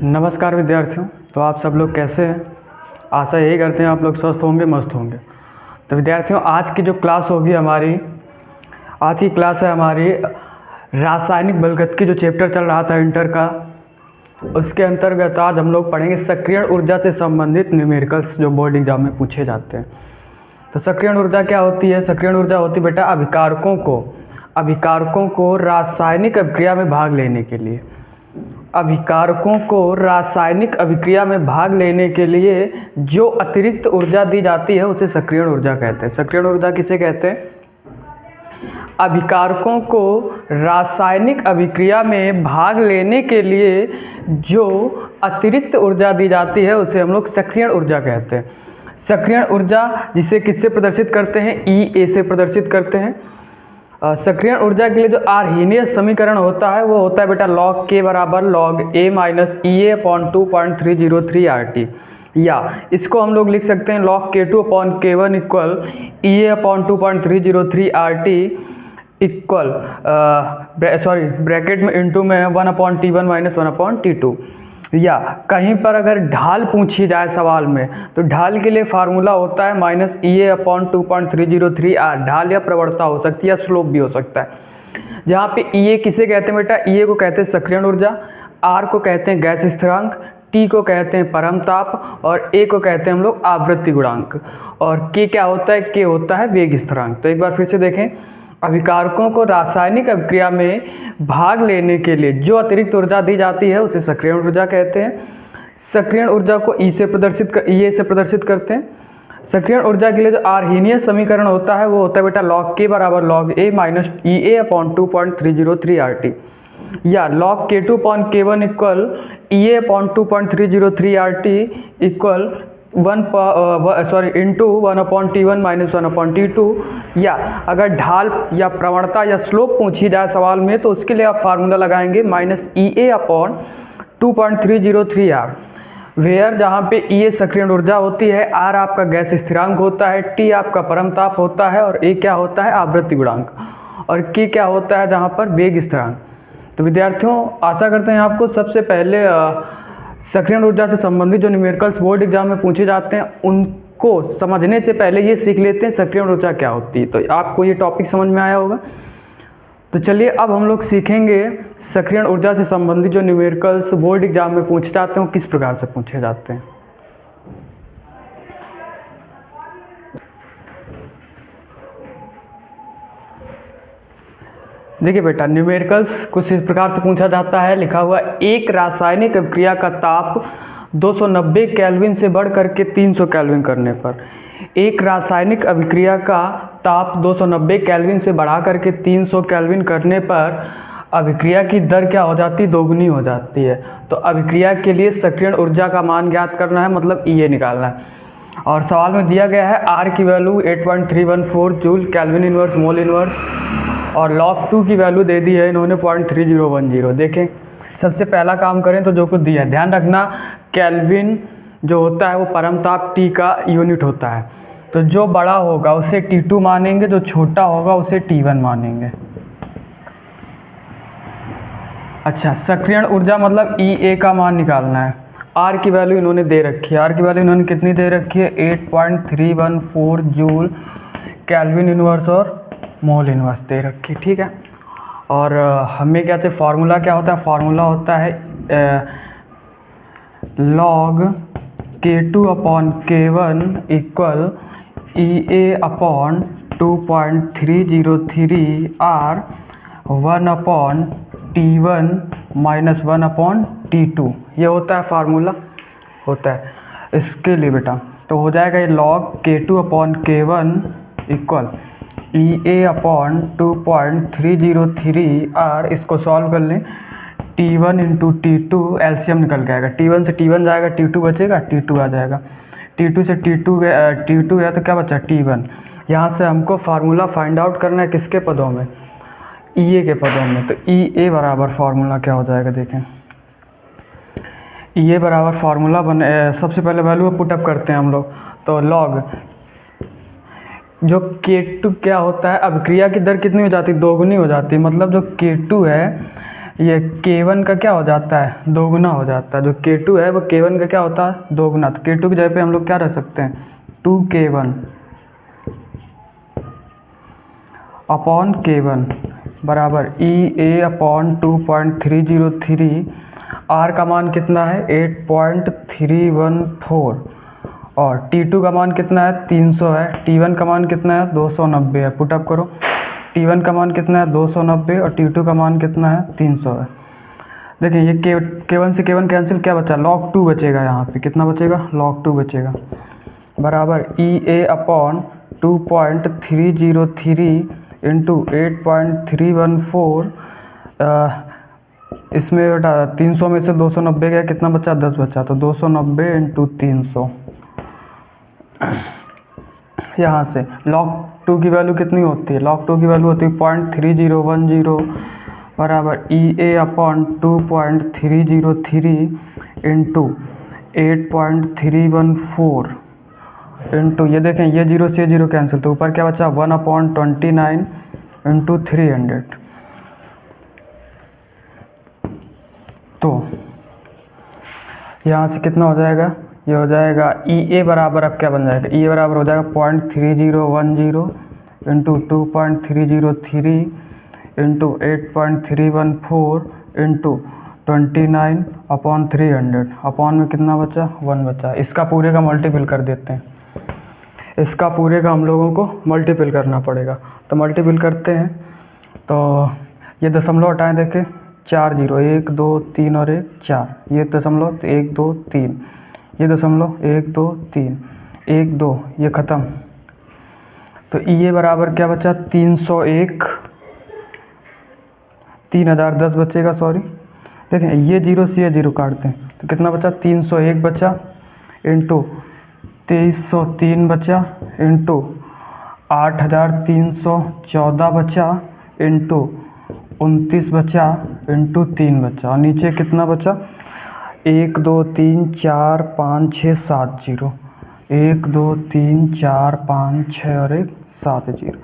नमस्कार विद्यार्थियों। तो आप सब लोग कैसे हैं? आशा यही करते हैं आप लोग स्वस्थ होंगे, मस्त होंगे। तो विद्यार्थियों, आज की जो क्लास होगी हमारी, आज की क्लास है हमारी रासायनिक बलगत की जो चैप्टर चल रहा था इंटर का, उसके अंतर्गत आज हम लोग पढ़ेंगे सक्रियण ऊर्जा से संबंधित न्यूमेरिकल्स जो बोर्ड एग्जाम में पूछे जाते हैं। तो सक्रियण ऊर्जा क्या होती है? सक्रियण ऊर्जा होती है बेटा अभिकारकों को रासायनिक अभिक्रिया में भाग लेने के लिए, अभिकारकों को रासायनिक अभिक्रिया में भाग लेने के लिए जो अतिरिक्त ऊर्जा दी जाती है उसे सक्रियण ऊर्जा कहते हैं। सक्रियण ऊर्जा किसे कहते हैं? अभिकारकों को रासायनिक अभिक्रिया में भाग लेने के लिए जो अतिरिक्त ऊर्जा दी जाती है उसे हम लोग सक्रियण ऊर्जा कहते हैं। सक्रियण ऊर्जा जिसे किससे प्रदर्शित करते हैं? E A से प्रदर्शित करते हैं। सक्रियण ऊर्जा के लिए जो आर्हीनियस समीकरण होता है वो होता है बेटा log K बराबर log A minus EA upon 2.303 RT, या इसको हम लोग लिख सकते हैं log K2 upon K1 equal EA upon 2.303 RT equal bracket में इंटू में 1/T1 माइनस 1/T2। या कहीं पर अगर ढाल पूछी जाए सवाल में तो ढाल के लिए फार्मूला होता है माइनस EA अपॉन 2.303 R। ढाल या प्रवणता हो सकती है या स्लोप भी हो सकता है। जहाँ पे EA किसे कहते हैं बेटा? EA को कहते हैं सक्रियण ऊर्जा, R को कहते हैं गैस स्थिरांक, T को कहते हैं परम ताप और A को कहते हैं हम लोग आवृत्ति गुणांक, और K क्या होता है? K होता है वेग स्थिरांक। तो एक बार फिर से देखें, अभिकारकों को रासायनिक अभिक्रिया में भाग लेने के लिए जो अतिरिक्त ऊर्जा दी जाती है उसे सक्रियण ऊर्जा कहते हैं। सक्रियण ऊर्जा को EA से प्रदर्शित करते हैं। सक्रियण ऊर्जा के लिए जो आर्हीनियस समीकरण होता है वो होता है बेटा log K बराबर log A minus EA upon 2.303 RT, या log K2 upon K1 equal EA upon 2.303 RT equal into 1/T1 minus 1/T2। या अगर ढाल या प्रवणता या स्लोप पूछी जाए सवाल में तो उसके लिए आप फार्मूला लगाएंगे minus EA upon 2.303 R, where जहाँ पे EA सक्रियण ऊर्जा होती है, R आपका गैस स्थिरांक होता है, T आपका परम ताप होता है और A क्या होता है? आवृत्ति गुणांक, और K क्या होता है जहाँ पर? वेग स्थिरांक। तो विद्यार्थियों, आशा करते हैं आपको सबसे पहले सक्रियण ऊर्जा से संबंधित जो न्यूमेरिकल्स बोर्ड एग्जाम में पूछे जाते हैं उनको समझने से पहले ये सीख लेते हैं सक्रियण ऊर्जा क्या होती है। तो आपको ये टॉपिक समझ में आया होगा। तो चलिए अब हम लोग सीखेंगे सक्रियण ऊर्जा से संबंधित जो न्यूमेरिकल्स बोर्ड एग्जाम में पूछे जाते हैं वो किस प्रकार से पूछे जाते हैं। देखिए बेटा, न्यूमेरिकल्स कुछ इस प्रकार से पूछा जाता है, लिखा हुआ एक रासायनिक अभिक्रिया का ताप 290 केल्विन से बढ़ करके 300 केल्विन करने पर, एक रासायनिक अभिक्रिया का ताप 290 केल्विन से बढ़ा करके 300 केल्विन करने पर अभिक्रिया की दर क्या हो जाती है? दोगुनी हो जाती है। तो अभिक्रिया के लिए सक्रियण ऊर्जा का मान ज्ञात करना है, मतलब EA निकालना है। और सवाल में दिया गया है R की value 8.314 joule kelvin inverse mole inverse, और log 2 की वैल्यू दे दी है इन्होंने 0.3010। देखें, सबसे पहला काम करें तो जो कुछ दिया है, ध्यान रखना केल्विन जो होता है वो परम ताप T का यूनिट होता है। तो जो बड़ा होगा उसे T2 मानेंगे, जो छोटा होगा उसे T1 मानेंगे। अच्छा, सक्रियण ऊर्जा मतलब EA का मान निकालना है। R की वैल्यू इन्होंने दे रखी है, R की वैल्यू इन्होंने कितनी दे रखी है? 8.314 जूल केल्विन इनवर्स और मोल इनवर्स दे रखी, ठीक है। और हमें क्या चाहिए? फार्मूला क्या होता है? फार्मूला होता है log K2 upon K1 equal EA upon 2.303 R 1/T1 minus 1/T2, ये होता है फार्मूला होता है इसके लिए बेटा। तो हो जाएगा ये log K2 upon K1 equal EA upon 2.303 R, इसको सॉल्व कर लें, T1 इंटू T2 एलसीएम निकल के आएगा, T1 से T1 जाएगा, T2 बचेगा, T2 आ जाएगा, T2 से T2 है तो क्या बचा? T1। यहाँ से हमको फार्मूला फाइंड आउट करना है किसके पदों में? EA के पदों में। तो EA बराबर फार्मूला क्या हो जाएगा? देखें, EA बराबर फार्मूला सबसे पहले वैल्यू पुटअप करते हैं हम लोग। तो log जो K2 क्या होता है? अभिक्रिया की दर कितनी हो जाती है? दोगुनी हो जाती है। मतलब जो K2 है ये K1 का क्या हो जाता है, दोगुना हो जाता है। जो K2 है वो K1 का क्या होता है, दोगुना। तो K2 की जगह पे हम लोग क्या रख सकते हैं, 2K1 अपॉन K1 बराबर EA अपॉन 2.303। R का मान कितना है, 8.314 और T2 का मान कितना है, 300 है। T1 का मान कितना है, 290 है। पुटअप करो, T1 का मान कितना है, 290 और T2 का मान कितना है, 300 है। देखिए ये K1 से K1 कैंसिल, क्या बचा, log 2 बचेगा। यहाँ पे कितना बचेगा, log 2 बचेगा बराबर EA अपॉन 2.303 इंटू 8.314। इसमें बेटा 300 में से 290 गया, कितना बचा, 10 बचा। तो 290 इंटू 300। यहाँ से log 2 की वैल्यू कितनी होती है, log 2 की वैल्यू होती है 0.3010 बराबर EA अपॉन 2.303 इंटू 8.314 इंटू, ये देखें ये जीरो से जीरो कैंसिल, तो ऊपर क्या बचा, 1/29 इंटू 300। तो यहाँ से कितना हो जाएगा, ये हो जाएगा EA बराबर, अब क्या बन जाएगा, EA बराबर हो जाएगा 0.3010 into 2.303 into 8.314 into 29 upon 300। Upon में कितना बचा, 1 बचा। इसका पूरे का मल्टीपल कर देते हैं, इसका पूरे का हम लोगों को मल्टीपल करना पड़ेगा। तो मल्टीपल करते हैं, तो ये दशमलव हटाएं, देखें 4 जीरो, 1 2 3 और 1 4, ये दशमलव, तो 1 2 3, ये दशमलव 1 2 3 1 2, ये ख़त्म। तो ये बराबर क्या बचा, 301, 3010 बचेगा, सॉरी। देखें ये जीरो से ये जीरो काटते हैं, तो कितना बचा, 301 बचा इंटू 2303 बचा इंटू 8314 बचा इंटू 29 बचा इंटू 3 बचा, और नीचे कितना बचा, 1 2 3 4 5 6 7 जीरो, 1 2 3 4 5 6 और 1 7 जीरो।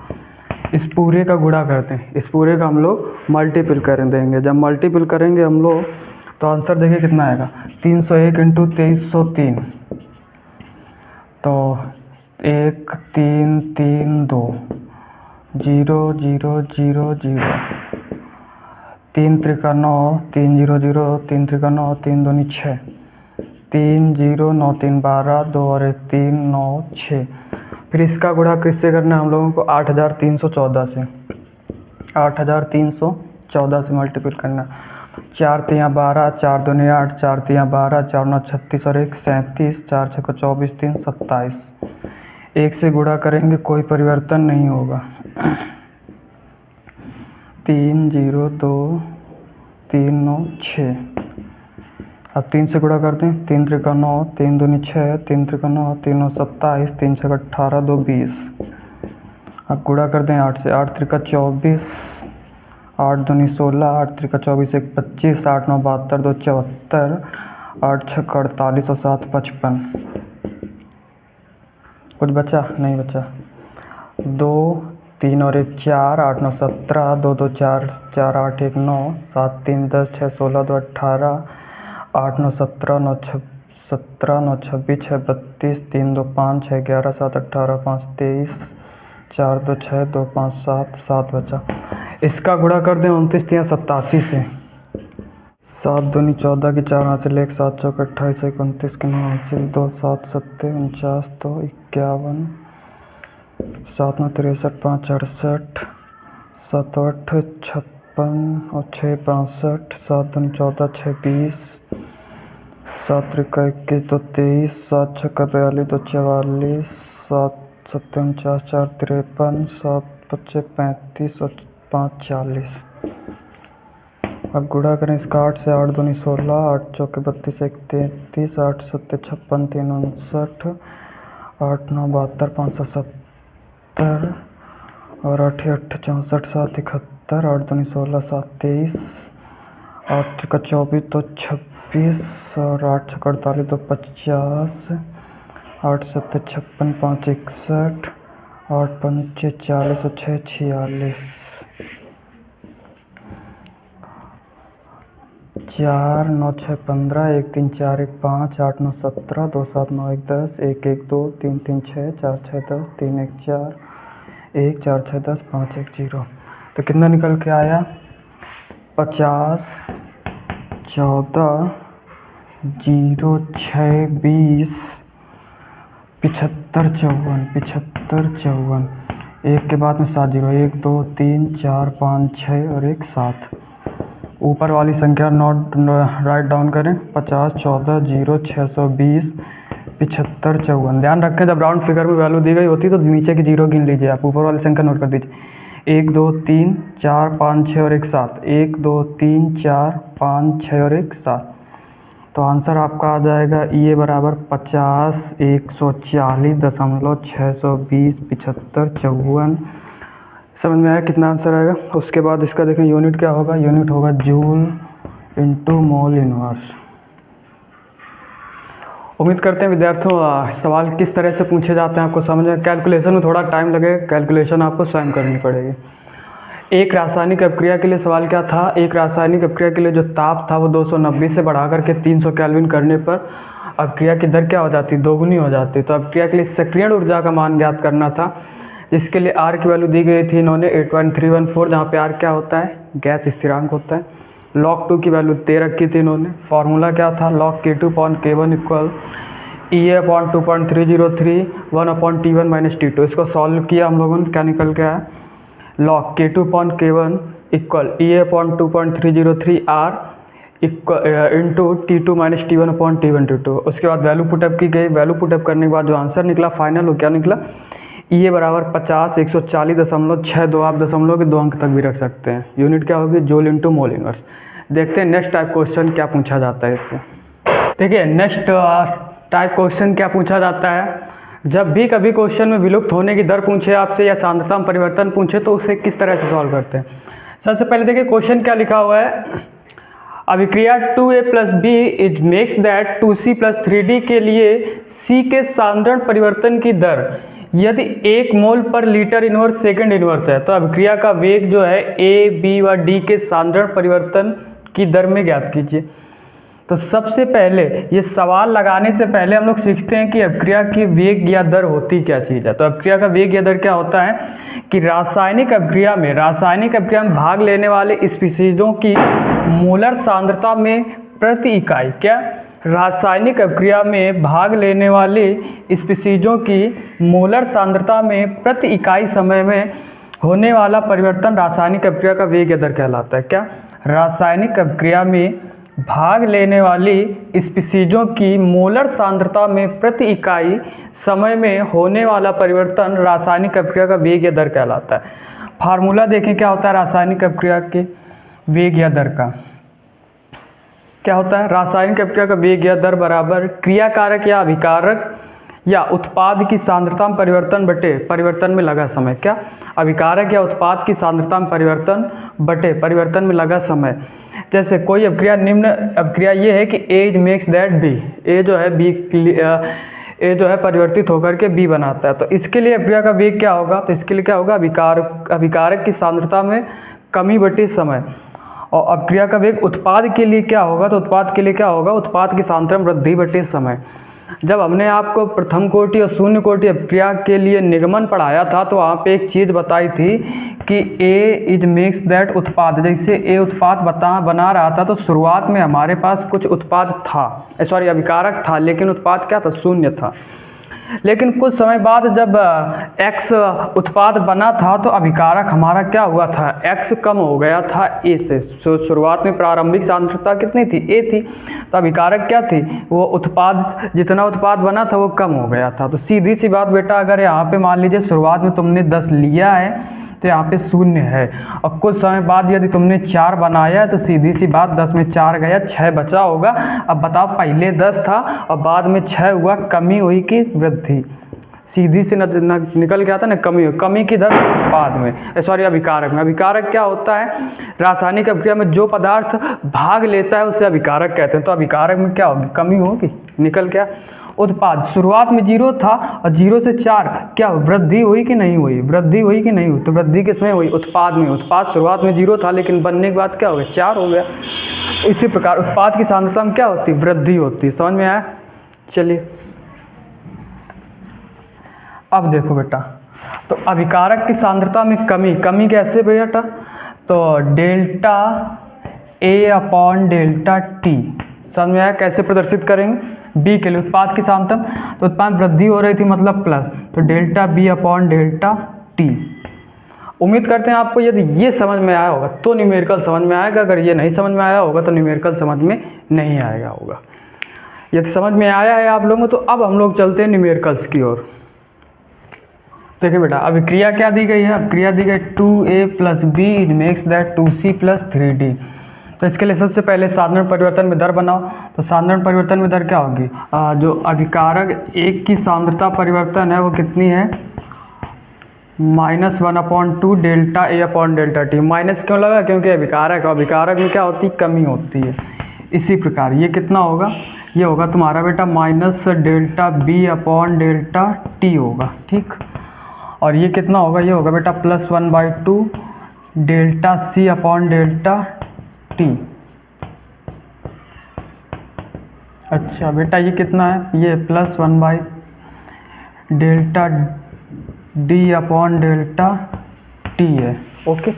इस पूरे का गुणा करते हैं, इस पूरे का हम लोग मल्टीपल कर देंगे। जब मल्टीपल करेंगे हम लोग तो आंसर देखिए कितना आएगा, 301 इंटू 2303, तो 1 3 3 2 0 0 0 0, 3 त्रिका 9, 3 0 0, 3 त्रिका 9, 3 दूनी 6, 3 0 9 3 12, 2 और 1 3 9 6। फिर इसका गुणा किससे करना है हम लोगों को, 8314 से, 8314 से मल्टीपल करना। 4 तियाँ 12, 4 दूनी 8, 4 तियाँ 12, 4 9 36 और 1 37, 4 6 24, 3 27। 1 से गुणा करेंगे कोई परिवर्तन नहीं होगा। 3 0 2 3 9 6। अब 3 से गुणा करते हैं, 3 त्रिका 9, 3 दूनी 6, 3 त्रिका 9, 3 9 27, 3 6 18, 2 20। अब गुणा करते हैं 8 से, 8 त्रिका 24, 8 दूनी 16, 8 त्रिका 24 1 25, 8 9 72, 2 74, 8 6 48 और 7 55। कुछ बचा नहीं बचा, 2 3 और 1 4, 8 9 17, 2 2 4 4 8 1 9, 7 3 10 6 16 2 18, 8 9 17 9 17 9 26 6 32, 3 2 5 6 11 7 18 5 23, 4 2 6 2 5 7 7 बचा। इसका गुणा कर दें 29 3 87 से, 7 दूनी 14 की 4 हासिल 1, 7 चौक 28, 1 29 की 9 हासिल 2, 7 7 49, 2 51, 7 9 63 5 68, 7 8 56 और 6 62, 7 दूनी 14 6 20, 7 त्रिका 21 2 23, 7 छक्का 42 2 44, 7 7 49 4 53, 7 25 35 और 5 40। अब गुणा करें इसका 8 से, 8 दूनी 16, 8 चौके 32 1 33, 8 7 56 3 59, 8 9 72 570 और 8 8 64 7 71, 8 दूनी 16 7 23, 8 छक्का 24 2 26 और 8 छक्का 48 2 50, 8 7 56 5 61, 8 5 40 और 6 46। 4 9 6 15 1 3 4 1 5 8 9 17 2 7 9 1 10 1 1 2 3 3 6 4 6 10 3 1 4 1 4 6 10 5 1 0। तो कितना निकल के आया? 50 14 0 6 20 75 54 एक के बाद में 7 0 1 2 3 4 5 6 और 1 7। ऊपर वाली संख्या नोट राइट डाउन करें। 50 14 0 620 75 54। ध्यान रखें जब राउंड फिगर में वैल्यू दी गई होती है तो नीचे की जीरो गिन लीजिए आप, ऊपर वाली संख्या नोट कर दीजिए। 1 2 3 4 5 6 और 1 7। 1 2 3 4 5 6 और 1 7। तो आंसर आपका आ जाएगा ये बराबर 50 140.620 75 54। समझ में आया कितना आंसर आएगा? उसके बाद इसका देखें यूनिट क्या होगा। यूनिट होगा जूल इंटू मोल इनवर्स। उम्मीद करते हैं विद्यार्थियों सवाल किस तरह से पूछे जाते हैं आपको समझ में। कैलकुलेशन में थोड़ा टाइम लगेगा, कैलकुलेशन आपको स्वयं करनी पड़ेगी। एक रासायनिक अपक्रिया के लिए सवाल क्या था? एक रासायनिक अपक्रिया के लिए जो ताप था वो 290 से बढ़ा करके 300 केल्विन करने पर अपक्रिया की दर क्या हो जाती? दोगुनी हो जाती। तो अपक्रिया के लिए सक्रियण ऊर्जा का मान ज्ञात करना था, जिसके लिए R की वैल्यू दी गई थी इन्होंने 8.314, जहाँ पे R क्या होता है? गैस स्थिरांक होता है। log 2 की वैल्यू 13 रखी थी इन्होंने। फार्मूला क्या था? log K2/K1 equal EA/2.303 1/T1 - T2। इसको सॉल्व किया हम लोगों ने, क्या निकल के आया? log K2/K1 equal EA/2.303 R into T2 - T1/T1 उसके बाद वैल्यू पुटअप की गई। वैल्यू पुटअप करने के बाद जो आंसर निकला फाइनल, वो क्या निकला? ये बराबर 50 140.62। आप दशमलव के 2 अंक तक भी रख सकते हैं। यूनिट क्या होगी? Joule into mole inverse. देखते हैं नेक्स्ट टाइप क्वेश्चन क्या पूछा जाता है इससे। देखिए नेक्स्ट टाइप क्वेश्चन क्या पूछा जाता है। जब भी कभी क्वेश्चन में विलुप्त होने की दर पूछे आपसे या सांद्रता में परिवर्तन पूछे तो उसे किस तरह से सॉल्व करते हैं। सबसे पहले देखिए क्वेश्चन क्या लिखा हुआ है। अभिक्रिया 2A + B is makes that 2C + 3D के लिए C के सांद्रण परिवर्तन की दर यदि 1 मोल पर लीटर इनवर्स सेकंड इनवर्स है, तो अभिक्रिया का वेग जो है A, B व D के सांद्रण परिवर्तन की दर में ज्ञात कीजिए। तो सबसे पहले ये सवाल लगाने से पहले हम लोग सीखते हैं कि अभिक्रिया की वेग या दर होती क्या चीज़ है। तो अभिक्रिया का वेग या दर क्या होता है कि रासायनिक अभिक्रिया में भाग लेने वाले स्पीशीजों की मोलर सांद्रता में प्रति इकाई क्या रासायनिक अभिक्रिया में भाग लेने वाले स्पीशीजों की मोलर सांद्रता में प्रति इकाई समय में होने वाला परिवर्तन रासायनिक अभिक्रिया का वेग या दर कहलाता है। क्या? रासायनिक अभिक्रिया में भाग लेने वाली स्पीशीजों की मोलर सांद्रता में प्रति इकाई समय में होने वाला परिवर्तन रासायनिक अभिक्रिया का वेग या दर कहलाता है। फार्मूला देखें क्या होता है रासायनिक अभिक्रिया के वेग या दर का। क्या होता है? रासायनिक अभिक्रिया का वेग या दर बराबर क्रिया कारक या अभिकारक या उत्पाद की सांद्रता में परिवर्तन बटे परिवर्तन में लगा समय। क्या? अभिकारक या उत्पाद की सांद्रता में परिवर्तन बटे परिवर्तन में लगा समय। जैसे कोई अभिक्रिया निम्न अभिक्रिया ये है कि A makes that B, A जो है परिवर्तित होकर के B बनाता है। तो इसके लिए अभिक्रिया का वेग क्या होगा? तो इसके लिए क्या होगा? अभिकारक की सांद्रता में कमी बटे समय। और अभिक्रिया का वेग उत्पाद के लिए क्या होगा? तो उत्पाद के लिए क्या होगा? उत्पाद की सांद्रता में वृद्धि बटे समय। जब हमने आपको प्रथम कोटि और शून्य कोटि अभिक्रिया के लिए निगमन पढ़ाया था तो वहाँ पे एक चीज़ बताई थी कि A इज मेक्स दैट उत्पाद। जैसे A उत्पाद बना रहा था तो शुरुआत में हमारे पास कुछ उत्पाद था, अभिकारक था, लेकिन उत्पाद क्या था? शून्य था। लेकिन कुछ समय बाद जब X उत्पाद बना था तो अभिकारक हमारा क्या हुआ था? X कम हो गया था A से। शुरुआत में प्रारंभिक सांद्रता कितनी थी? A थी। तो अभिकारक क्या थी? वो उत्पाद जितना उत्पाद बना था वो कम हो गया था। तो सीधी सी बात बेटा, अगर यहाँ पे मान लीजिए शुरुआत में तुमने 10 लिया है तो यहाँ पे 0 है, और कुछ समय बाद यदि तुमने 4 बनाया है तो सीधी सी बात 10 में 4 गया, 6 बचा होगा। अब बताओ पहले 10 था और बाद में 6 हुआ, कमी हुई कि वृद्धि? सीधी से निकल गया था ना, कमी की दर उत्पाद में अभिकारक में। अभिकारक क्या होता है? रासायनिक अभिक्रिया में जो पदार्थ भाग लेता है उसे अभिकारक कहते हैं। तो अभिकारक में क्या होगी? कमी होगी, निकल गया। उत्पाद शुरुआत में 0 था और 0 से 4 क्या वृद्धि हुई कि नहीं हुई, वृद्धि हुई कि नहीं हुई, तो वृद्धि किसमें हुई, उत्पाद में। उत्पाद शुरुआत में 0 था लेकिन बनने के बाद क्या हो गया, 4 हो गया। इसी प्रकार उत्पाद की सांद्रता में क्या होती है, वृद्धि होती है। समझ में आया? चलिए अब देखो बेटा, तो अभिकारक की सांद्रता में कमी कैसे बेटा, तो delta A upon delta T. समझ में आया? कैसे प्रदर्शित करेंगे, बी के लिए उत्पाद की सांद्रता, तो उत्पाद वृद्धि हो रही थी मतलब प्लस, तो delta B upon delta T. उम्मीद करते हैं आपको यदि ये समझ में आया होगा तो न्यूमेरिकल समझ में आएगा, अगर ये नहीं समझ में आया होगा तो न्यूमेरिकल समझ में नहीं आएगा होगा। यदि समझ में आया है आप लोगों को तो अब हम लोग चलते हैं न्यूमेरिकल्स की ओर। देखिए बेटा, अभी क्रिया क्या दी गई है, अब क्रिया दी गई 2a plus B is makes that 2c plus 3d। तो इसके लिए सबसे पहले साधारण परिवर्तन में दर बनाओ। तो साधारण परिवर्तन में दर क्या होगी, जो अभिकारक एक की सांद्रता परिवर्तन है वो कितनी है, -1/2 delta A upon delta T. Minus क्यों लगा, क्योंकि अभिकारक में क्या होती है, कमी होती है। इसी प्रकार ये कितना होगा, ये होगा तुम्हारा बेटा minus delta B upon delta T होगा, ठीक। और ये कितना होगा, ये होगा बेटा +1/2 delta C upon delta T. अच्छा बेटा ये कितना है, ये +1 delta D upon delta T है। ओके,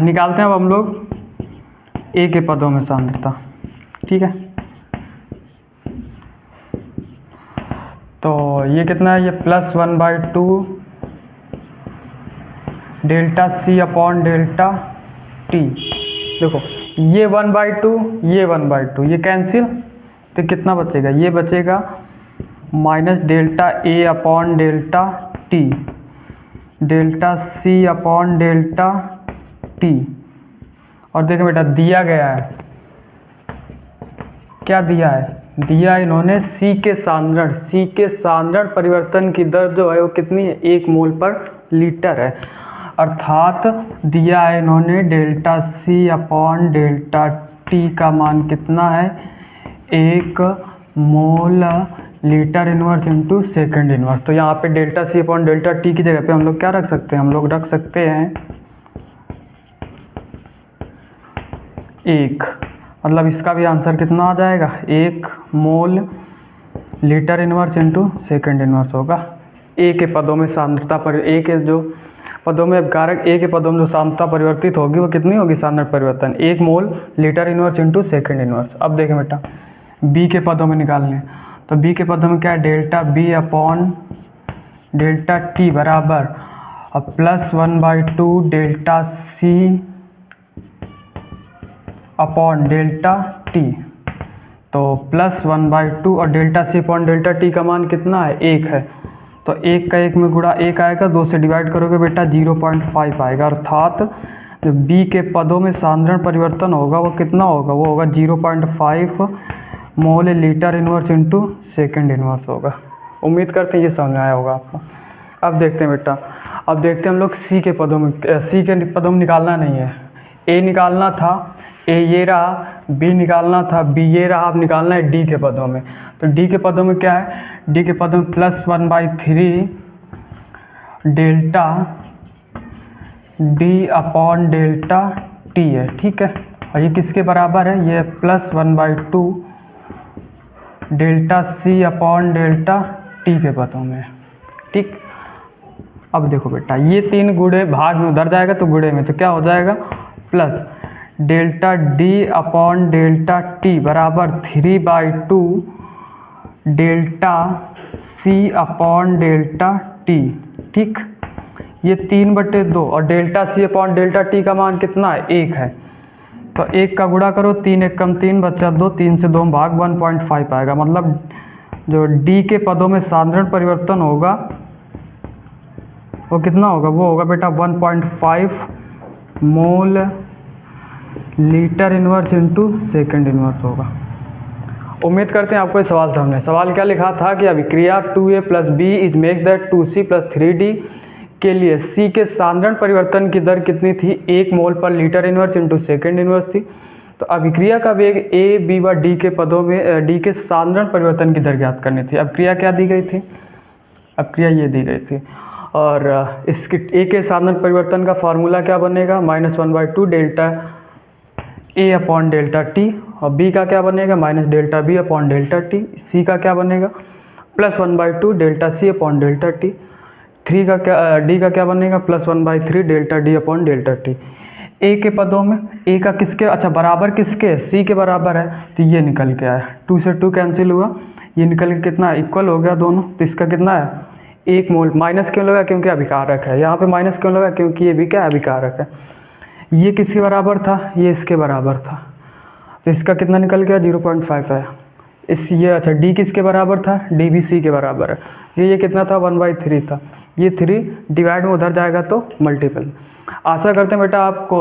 निकालते हैं अब हम लोग A के पदों में सांद्रता, ठीक है। तो ये कितना है, ये +1/2 delta C upon delta T. देखो ये 1/2 ये 1/2 ये कैंसिल, तो कितना बचेगा, ये बचेगा minus delta A upon delta T delta C upon delta T. और देखो बेटा दिया गया है, क्या दिया है, दिया इन्होंने C के सांद्रण परिवर्तन की दर जो है वो कितनी है, 1 मोल पर लीटर है। अर्थात दिया है इन्होंने delta C upon delta T का मान कितना है, 1 mole litre inverse into second inverse. तो यहाँ पे delta C upon delta T की जगह पे हम लोग क्या रख सकते हैं, हम लोग रख सकते हैं 1, मतलब इसका भी आंसर कितना आ जाएगा, 1 mole litre inverse into second inverse होगा। A के पदों में सांद्रता पर A के जो पदों में अभिकारक A के पदों में जो सांद्रता परिवर्तित होगी वो कितनी होगी, सांद्रण परिवर्तन 1 mole litre inverse into second inverse. अब देखें बेटा B के पदों में निकालने, तो B के पदों में क्या है, delta B upon delta T बराबर अब +1/2 delta C upon delta T. तो +1/2 और delta C upon delta T का मान कितना है, 1 है। तो 1 का 1 में गुणा 1 आएगा, 2 से डिवाइड करोगे बेटा 0.5 आएगा। अर्थात जो B के पदों में सांद्रण परिवर्तन होगा वो कितना होगा, वो होगा 0.5 mole litre inverse into second inverse होगा। उम्मीद करते हैं ये समझ में आया होगा आपको। अब देखते हैं बेटा, अब देखते हैं हम लोग C के पदों में निकालना नहीं है, A निकालना था, A ये रहा, B निकालना था, B ये रहा, अब निकालना है D के पदों में। तो D के पदों में क्या है, D के पदों में +1/3 delta D upon delta T है, ठीक है। और ये किसके बराबर है, ये +1/2 delta C upon delta T के पदों में, ठीक। अब देखो बेटा ये 3 गुणे भाग में उधर जाएगा तो गुणे में, तो क्या हो जाएगा plus delta D upon delta T बराबर 3/2 delta C upon delta T, ठीक। ये 3/2 और delta C upon delta T का मान कितना है, 1 है। तो 1 का गुणा करो, 3 1 कम 3 बचा 2, 3 से 2 भाग 1.5 आएगा। मतलब जो D के पदों में सांद्रण परिवर्तन होगा वो कितना होगा, वो होगा बेटा 1.5 mole litre inverse into second inverse होगा। उम्मीद करते हैं आपको ये सवाल समझ में। सवाल क्या लिखा था कि अभिक्रिया 2a plus B is makes that 2c plus 3d के लिए C के सांद्रण परिवर्तन की दर कितनी थी, 1 मोल पर litre inverse into second inverse थी। तो अभिक्रिया का वेग ए, बी व डी के पदों में डी के सांद्रण परिवर्तन की दर ज्ञात करनी थी। अभिक्रिया क्या दी गई थी? अभिक्रिया ये दी गई थी। और इसके ए के सांद्रण परिवर्तन का फार्मूला क्या बनेगा? -1/2 delta A upon delta T. और बी का क्या बनेगा? Minus delta B upon delta T. C का क्या बनेगा? +1/2 delta C upon delta T. D का क्या बनेगा? +1/3 delta D upon delta T. A के पदों में ए का किसके बराबर किसके? सी के बराबर है, तो ये निकल के आया। 2 से 2 कैंसिल हुआ, ये निकल के कितना इक्वल हो गया दोनों। तो इसका कितना है? 1 मोल। माइनस क्यों लगा? क्योंकि अभिकारक है। यहाँ पे माइनस क्यों लगा? क्योंकि ये भी क्या अभिकारक है। ये किसके बराबर था? ये इसके बराबर था, तो इसका कितना निकल गया? 0.5 है। ये डी किसके बराबर था? डी भी सी के बराबर है। ये कितना था? 1/3 था। ये 3 डिवाइड में उधर जाएगा तो मल्टीपल। आशा करते हैं बेटा आपको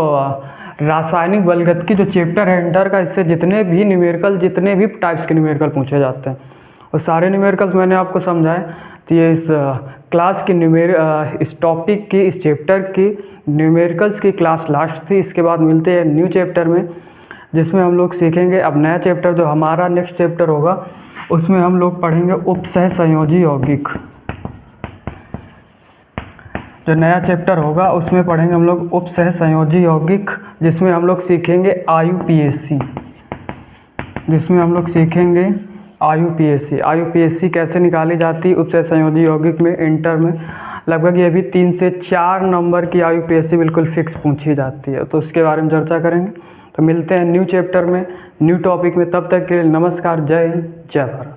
रासायनिक बलगत जो चैप्टर है इंटर का, इससे जितने भी टाइप्स के न्यूमेरिकल पूछे जाते हैं और सारे न्यूमेरिकल्स मैंने आपको समझाए। तो ये इस क्लास की इस टॉपिक की, इस चैप्टर की न्यूमेरिकल्स की क्लास लास्ट थी। इसके बाद मिलते हैं न्यू चैप्टर में, जिसमें हम लोग सीखेंगे अब नया चैप्टर जो हमारा नेक्स्ट चैप्टर होगा, उसमें हम लोग पढ़ेंगे उपसह संयोजी यौगिक। जो नया चैप्टर होगा उसमें पढ़ेंगे हम लोग उपसह संयोजी यौगिक, जिसमें हम लोग सीखेंगे IUPAC, IUPAC कैसे निकाली जाती है उपसह संयोजी यौगिक में इंटर में। लगभग ये भी 3 से 4 नंबर की IUPAC बिल्कुल फिक्स पूछी जाती है, तो उसके बारे में चर्चा करेंगे। तो मिलते हैं न्यू चैप्टर में, न्यू टॉपिक में। तब तक के लिए नमस्कार, जय हिंद, जय भारत।